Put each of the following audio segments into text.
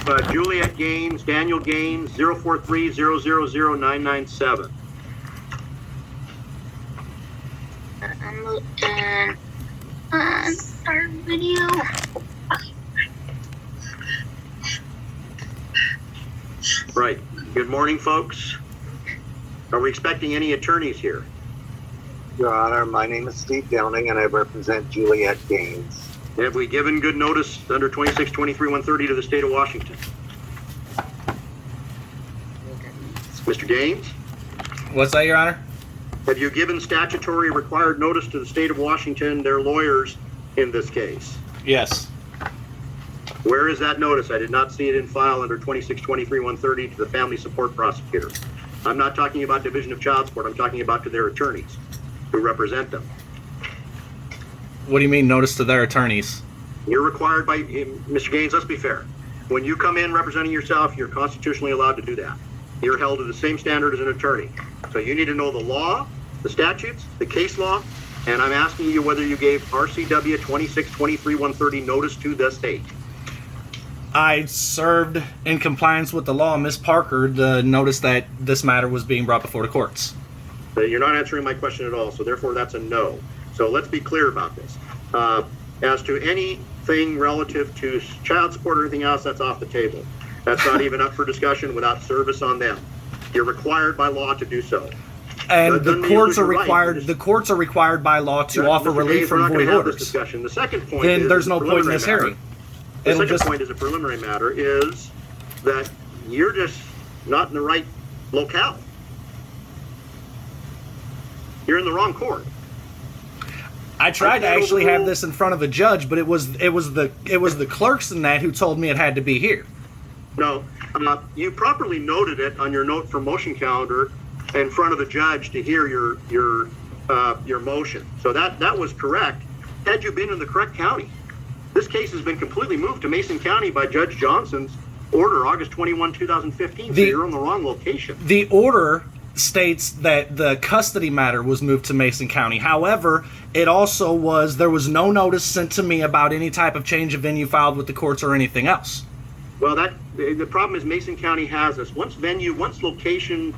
Juliet Gaines, Daniel Gaines, 043000997. I'm looking on our video. Right. Good morning, folks. Are we expecting any attorneys here? Your Honor, my name is Steve Downing, and I represent Juliet Gaines. Have we given good notice under 2623-130 to the state of Washington? Mr. Gaines, What's that, Your Honor? have you given statutory required notice to the state of Washington, their lawyers, in this case? Yes. Where is that notice? I did not see it in file under 2623-130 to the family support prosecutor. I'm not talking about Division of Child Support. I'm talking about to their attorneys who represent them. What do you mean, notice to their attorneys? You're required by, Mr. Gaines, let's be fair. When you come in representing yourself, you're constitutionally allowed to do that. You're held to the same standard as an attorney. So you need to know the law, the statutes, the case law, and I'm asking you whether you gave RCW 2623-130 notice to the state. I served in compliance with the law, Ms. Parker, the notice that this matter was being brought before the courts. You're not answering my question at all, so therefore that's a no. So let's be clear about this. As to anything relative to child support or anything else, that's off the table. That's not even up for discussion without service on them. You're required by law to do so. And the courts are required. The courts are required by law to offer relief from void orders. The second point Then is there's no point in this hearing. The second point is a preliminary matter is that you're just not in the right locale. You're in the wrong court. I tried to actually have this in front of a judge, but it was the clerks in that who told me it had to be here. No, you properly noted it on your note for motion calendar in front of the judge to hear your motion. So that was correct. Had you been in the correct county, this case has been completely moved to Mason County by Judge Johnson's order, August 21, 2015. So you're in the wrong location. The order states that the custody matter was moved to Mason County. However, it also there was no notice sent to me about any type of change of venue filed with the courts or anything else. Well, the problem is Mason County has this. Once location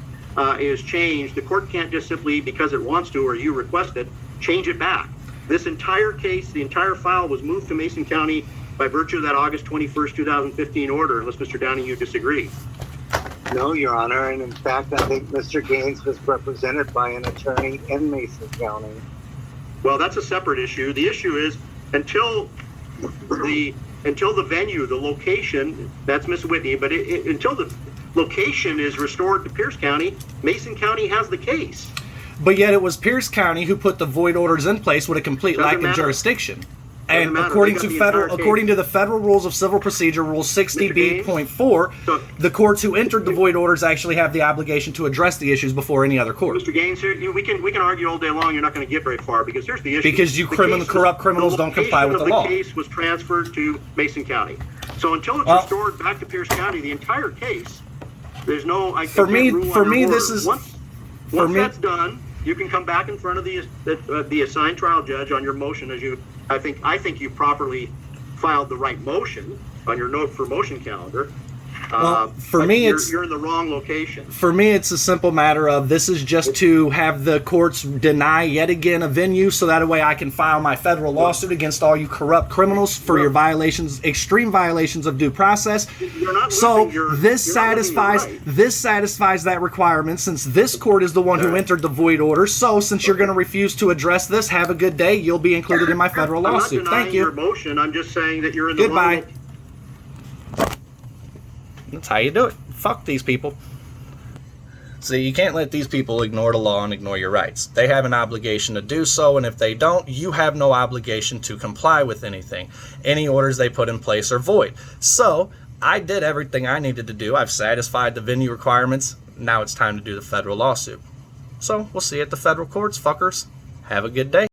is changed, the court can't just simply, because it wants to or you request it, change it back. This entire case, the entire file was moved to Mason County by virtue of that August 21st, 2015 order, unless Mr. Downing, you disagree. No, Your Honor, and in fact, I think Mr. Gaines was represented by an attorney in Mason County. Well, that's a separate issue. The issue is until the venue, the location, that's Miss Whitney, but until the location is restored to Pierce County, Mason County has the case. But yet it was Pierce County who put the void orders in place with a complete lack of jurisdiction. And according to the federal rules of civil procedure, Rule 60B.4, the courts who entered the void orders actually have the obligation to address the issues before any other court. Mr. Gaines, we can argue all day long. You're not going to get very far because here's the issue. Because corrupt criminals don't comply with the law. The case was transferred to Mason County. So until it's restored back to Pierce County, the entire case, there's no. For me, this is. Once that's done, you can come back in front of the assigned trial judge on your motion as you. I think you properly filed the right motion on your note for motion calendar. For me, you're in the wrong location. For me, it's a simple matter of this is just to have the courts deny yet again a venue, so that way I can file my federal lawsuit against all you corrupt criminals for your violations, extreme violations of due process. This satisfies that requirement since this court is the one who entered the void order. So since you're going to refuse to address this, have a good day. You'll be included in my federal lawsuit. I'm not denying Thank you. Your motion. I'm just saying that you're in the Goodbye. wrong. That's how you do it. Fuck these people. See, you can't let these people ignore the law and ignore your rights. They have an obligation to do so, and if they don't, you have no obligation to comply with anything. Any orders they put in place are void. So, I did everything I needed to do. I've satisfied the venue requirements. Now it's time to do the federal lawsuit. So, we'll see you at the federal courts, fuckers. Have a good day.